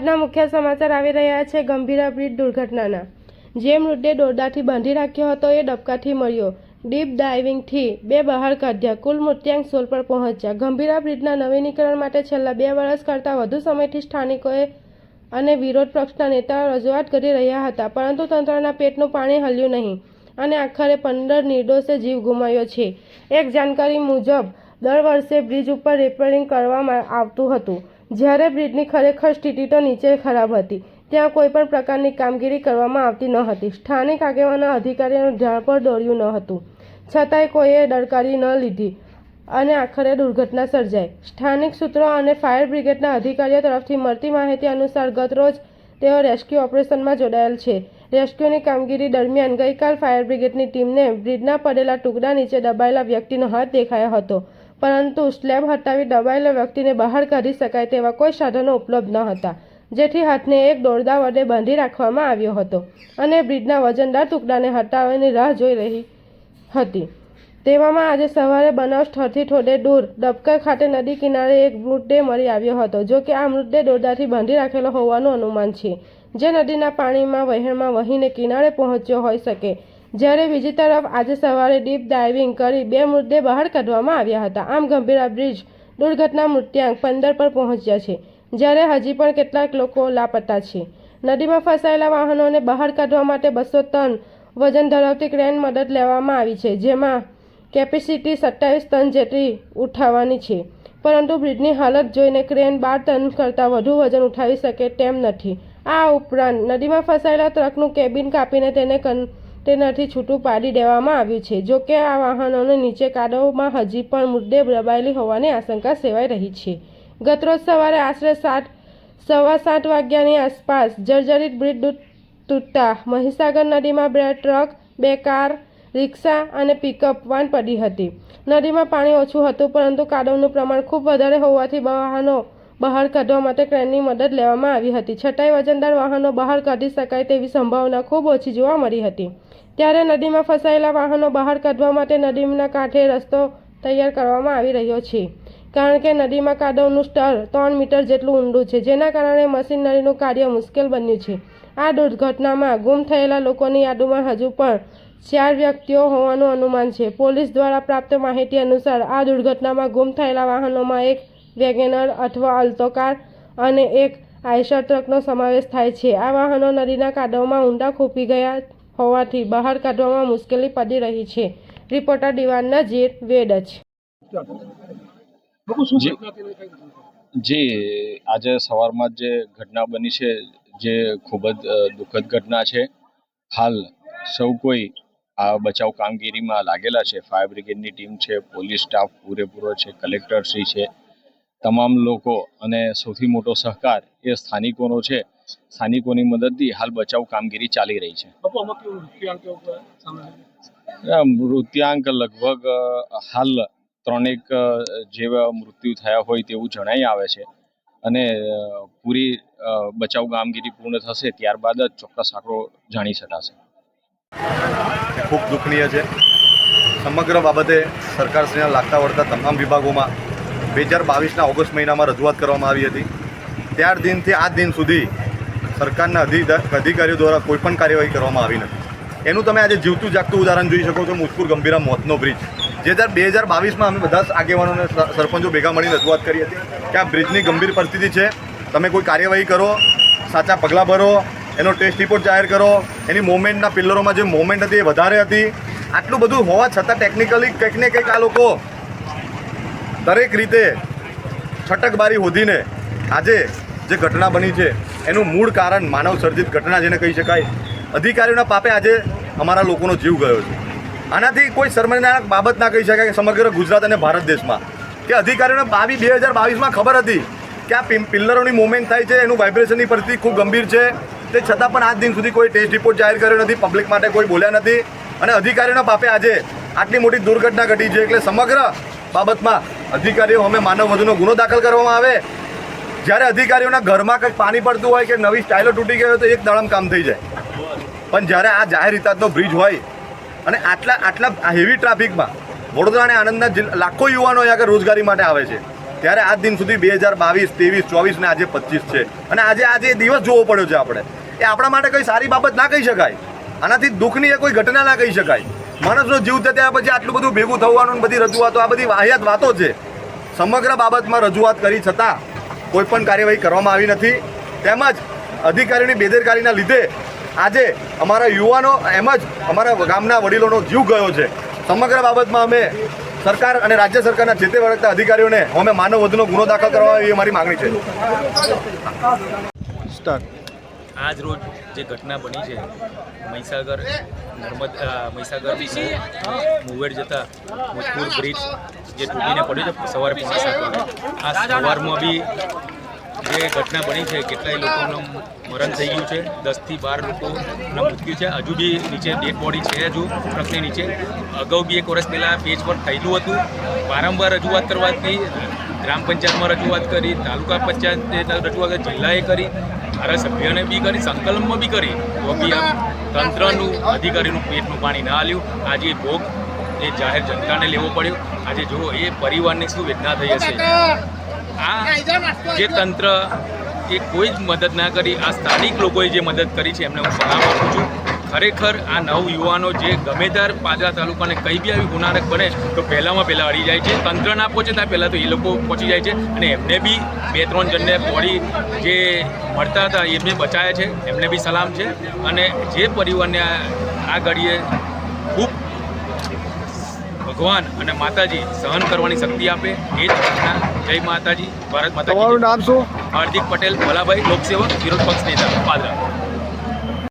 આજના મુખ્ય સમાચાર આવી રહ્યા છે ગંભીરા બ્રિજ દુર્ઘટનાના। જે મૃતદેહ દોરડાથી બાંધી રાખ્યો હતો એ ડબકાથી મળ્યો। ડીપ ડાઇવિંગથી બે બહાર કાઢ્યા। કુલ મૃત્યાંક 16 પર પહોંચ્યા। ગંભીરા બ્રિજના નવીનીકરણ માટે છેલ્લા 2 વર્ષ કરતાં વધુ સમયથી સ્થાનિકોએ અને વિરોધ પક્ષના નેતાઓ રજૂઆત કરી રહ્યા હતા, પરંતુ તંત્રના પેટનું પાણી હલ્યું નહીં અને આખરે 15 નિર્દોષે જીવ ગુમાવ્યો છે। એક જાણકારી મુજબ દર વર્ષે બ્રિજ ઉપર રિપેરિંગ કરવામાં આવતું હતું, જ્યારે બ્રિજની ખરેખર સ્થિતિ તો નીચે ખરાબ હતી। ત્યાં કોઈપણ પ્રકારની કામગીરી કરવામાં આવતી ન હતી। સ્થાનિક આગેવાનો અધિકારીઓનું ધ્યાન પર દોર્યું ન હતું, છતાંય કોઈએ દરકારી ન લીધી અને આખરે દુર્ઘટના સર્જાઈ। સ્થાનિક સૂત્રો અને ફાયર બ્રિગેડના અધિકારીઓ તરફથી મળતી માહિતી અનુસાર ગતરોજ તેઓ રેસ્ક્યુ ઓપરેશનમાં જોડાયેલ છે। રેસ્ક્યુની કામગીરી દરમિયાન ગઈકાલ ફાયર બ્રિગેડની ટીમને બ્રિજના પડેલા ટુકડા નીચે દબાયેલા વ્યક્તિનો હાથ દેખાયો હતો, પરંતુ સ્લેબ હટાવી દબાયેલા વ્યક્તિને બહાર કાઢી શકાય તેવા કોઈ સાધનો ઉપલબ્ધ ન હતા, જેથી હાથને એક દોરડા વડે બાંધી રાખવામાં આવ્યો હતો અને બ્રિજના વજનદાર ટુકડાને હટાવવાની રાહ જોઈ રહી હતી। તેવામાં આજે સવારે બનાવ સ્થળથી થોડે દૂર ડબકા ખાતે નદી કિનારે એક મૃતદેહ મળી આવ્યો હતો। જો કે આ મૃતદેહ દોરડાથી બાંધી રાખેલો હોવાનું અનુમાન છે, જે નદીના પાણીમાં વહેણમાં વહીને કિનારે પહોંચ્યો હોઈ શકે। જ્યારે બીજી તરફ આજે સવારે ડીપ ડાઇવિંગ કરી 2 મૃતદેહ બહાર કાઢવામાં આવ્યા હતા। આમ ગંભીરા બ્રિજ દુર્ઘટના મૃત્યાંક 15 પર પહોંચ્યા છે, જ્યારે હજી પણ કેટલાક લોકો લાપતા છે। નદીમાં ફસાયેલા વાહનોને બહાર કાઢવા માટે 200 ટન વજન ધરાવતી ક્રેન મદદ લેવામાં આવી છે, જેમાં કેપેસિટી 27 ટન જેટલી ઉઠાવવાની છે, પરંતુ બ્રિજની હાલત જોઈને ક્રેન 12 ટન કરતાં વધુ વજન ઉઠાવી શકે તેમ નથી। આ ઉપરાંત નદીમાં ફસાયેલા ટ્રકનું કેબિન કાપીને તેને કન્ટેનરથી છૂટું પાડી દેવામાં આવ્યું છે। જો કે આ વાહનોને નીચે કાદવમાં હજી પણ મૃતદેહ દબાયેલી હોવાની આશંકા સેવાઈ રહી છે। ગતરોજ સવારે આશરે 7:15 વાગ્યાની આસપાસ જર્જરિત બ્રિજ તૂટતા મહીસાગર નદીમાં 2 ટ્રક, 2 કાર, રિક્ષા અને પિકઅપ વાન પડી હતી। નદીમાં પાણી ઓછું હતું, પરંતુ કાદવનું પ્રમાણ ખૂબ વધારે હોવાથી વાહનો બહાર કાઢવા માટે ક્રેનની મદદ લેવામાં આવી હતી, છતાંય વજનદાર વાહનો બહાર કાઢી શકાય તેવી સંભાવના ખૂબ ઓછી જોવા મળી હતી। ત્યારે નદીમાં ફસાયેલા વાહનો બહાર કાઢવા માટે નદીના કાંઠે રસ્તો તૈયાર કરવામાં આવી રહ્યો છે, કારણ કે નદીમાં કાદવનું સ્તર 3 મીટર જેટલું ઊંડું છે, જેના કારણે મશીનરીનું કાર્ય મુશ્કેલ બન્યું છે। આ દુર્ઘટનામાં ગુમ થયેલા લોકોની યાદીમાં હજુ પણ 4 વ્યક્તિઓ હોવાનું અનુમાન છે। પોલીસ દ્વારા પ્રાપ્ત માહિતી અનુસાર આ દુર્ઘટનામાં ગુમ થયેલા વાહનોમાં એક વેગેનર અથવા અલ્ટો કાર અને એક આઈશર ટ્રકનો સમાવેશ થાય છે। આ વાહનો નદીના કાદવમાં ઊંડા ખૂંપી ગયા હોવાથી બહાર કાઢવામાં મુશ્કેલી પડી રહી છે। રિપોર્ટર દિવાન નજીર, વેડજ। જી, આજે સવારમાં જે ઘટના બની છે, જે ખૂબ જ દુઃખદ ઘટના છે। હાલ સૌ કોઈ આ બચાવ કામગીરીમાં લાગેલા છે। ફાયર બ્રિગેડની ટીમ છે, પોલીસ સ્ટાફ પૂરેપૂરો છે, કલેક્ટરશ્રી છે, તમામ લોકો અને સૌથી મોટો સહકાર એ સ્થાનિકોનો છે। સ્થાનિકોની મદદથી હાલ બચાવ કામગીરી ચાલી રહી છે। મૃત્યાંક લગભગ હાલ 3 જેવા મૃત્યુ થયા હોય તેવું જણાઈ આવે છે અને પૂરી બચાવ કામગીરી પૂર્ણ થશે ત્યારબાદ જ ચોક્કસ આંકડો જાણી શકાશે। ખૂબ દુઃખનીય છે। સમગ્ર બાબતે સરકારશ્રીના લાગતા વળતા તમામ વિભાગોમાં 2022ના ઓગસ્ટ મહિનામાં રજૂઆત કરવામાં આવી હતી। ત્યાર દિનથી આજ દિન સુધી સરકારના અધિકારીઓ દ્વારા કોઈપણ કાર્યવાહી કરવામાં આવી નથી। એનું તમે આજે જીવતું જાગતું ઉદાહરણ જોઈ શકો છો। મુજપુર ગંભીરા મોતનો બ્રિજ, જે 2022માં અમે બધા આગેવાનોને સરપંચો ભેગા મળીને રજૂઆત કરી હતી કે આ બ્રિજની ગંભીર પરિસ્થિતિ છે, તમે કોઈ કાર્યવાહી કરો, સાચા પગલાં ભરો, એનો ટેસ્ટ રિપોર્ટ જાહેર કરો, એની મોમેન્ટના પિલ્લરોમાં જે મોમેન્ટ હતી એ વધારે હતી। આટલું બધું હોવા છતાં ટેકનિકલી કંઈક ને કંઈક આ લોકો દરેક રીતે છટકબારી હોધીને આજે જે ઘટના બની છે એનું મૂળ કારણ માનવ સર્જિત ઘટના જેને કહી શકાય। અધિકારીઓના પાપે આજે અમારા લોકોનો જીવ ગયો છે। આનાથી કોઈ શર્મનાક બાબત ના કહી શકાય કે સમગ્ર ગુજરાત અને ભારત દેશમાં કે અધિકારીઓને 2022માં ખબર હતી કે આ પિલ્લરોની મૂવમેન્ટ થાય છે, એનું વાઇબ્રેશનની પરિસ્થિતિ ખૂબ ગંભીર છે, તે છતાં પણ આજ દિન સુધી કોઈ ટેસ્ટ રિપોર્ટ જાહેર કર્યો નથી, પબ્લિક માટે કોઈ બોલ્યા નથી અને અધિકારીઓના પાપે આજે આટલી મોટી દુર્ઘટના ઘટી છે। એટલે સમગ્ર બાબતમાં અધિકારીઓ અમે માનવ વધુનો ગુનો દાખલ કરવામાં આવે। જ્યારે અધિકારીઓના ઘરમાં કંઈક પાણી પડતું હોય કે નવી સ્ટાઇલો તૂટી ગઈ હોય તો એક દાડામાં કામ થઈ જાય, પણ જ્યારે આ જાહેર હિતાર્થનો બ્રિજ હોય અને આટલા હેવી ટ્રાફિકમાં વડોદરા અને આણંદના લાખો યુવાનો અહીંયા આગળ રોજગારી માટે આવે છે, ત્યારે આજ દિન સુધી 2022, 23, 24 ને આજે 25 છે અને આજે દિવસ જોવો પડ્યો છે આપણે. એ આપણા માટે કંઈ સારી બાબત ના કહી શકાય. આનાથી દુઃખની એ કોઈ ઘટના ના કહી શકાય. માણસનો જીવ જત્યા પછી આટલું બધું ભેગું થવાનું ને બધી રજૂઆતો, આ બધી વાહિયાત વાતો છે. સમગ્ર બાબતમાં રજૂઆત કરી છતાં કોઈ પણ કાર્યવાહી કરવામાં આવી નથી. તેમજ અધિકારીઓની બેદરકારીના લીધે આજે અમારા યુવાનો એમ જ અમારા ગામના વડીલોનો જીવ ગયો છે. સમગ્ર બાબતમાં અમે સરકાર અને રાજ્ય સરકારના જે તે વળગતા અધિકારીઓને અમે માનવ વધુનો ગુનો દાખલ કરવા એવી અમારી માગણી છે. આજ રોજ જે ઘટના બની છે મહીસાગર મુવેડ જતા મુજપુર બ્રિજ જે તૂટીને પડ્યો છે સવારે 5 વાગે. આ સવારમાં બી જે ઘટના બની છે કેટલાય લોકોનું મરણ થઈ ગયું છે. 10 થી 12 લોકોનું મૃત્યુ છે. હજુ બી નીચે ડેડ બોડી છે હજુ ટ્રકની નીચે. અગાઉ બી 1 વર્ષ પહેલાં પેજ પર થયેલું હતું. વારંવાર રજૂઆત કરવાથી ગ્રામ પંચાયતમાં રજૂઆત કરી, તાલુકા પંચાયતને રજૂઆત જિલ્લાએ કરી, ધારાસભ્યોને બી કરી, સંકલનમાં બી કરી, તો બી આ તંત્રનું અધિકારીનું પેટનું પાણી ના આલ્યું. આજે ભોગ એ જાહેર જનતાને લેવો પડ્યો. આજે જુઓ એ પરિવારને શું વેદના થઈ હશે. આ જે તંત્ર એ કોઈ જ મદદ ના કરી, આ સ્થાનિક લોકોએ જે મદદ કરી છે એમને હું સલામ આપું છું. ખરેખર આ નવ યુવાનો જે ગમે ત્યારે પાદરા તાલુકાને કંઈ બી આવી ગુનાનક બને તો પહેલાં અડી જાય છે. તંત્ર ના પહોંચે ત્યાં પહેલાં તો એ લોકો પહોંચી જાય છે અને એમને બી 2-3 જણને બોડી જે મળતા હતા એમને બચાયા છે, એમને બી સલામ છે. અને જે પરિવારને આ ઘડીએ ખૂબ ભગવાન અને માતાજી સહન કરવાની શક્તિ આપે એ જ પ્રાર્થના. જય માતાજી, ભારત માતા. તમારું નામ શું? હાર્દિક પટેલ ભલાભાઈ, લોકસેવક, વિરોધ પક્ષ નેતા, પાદરા.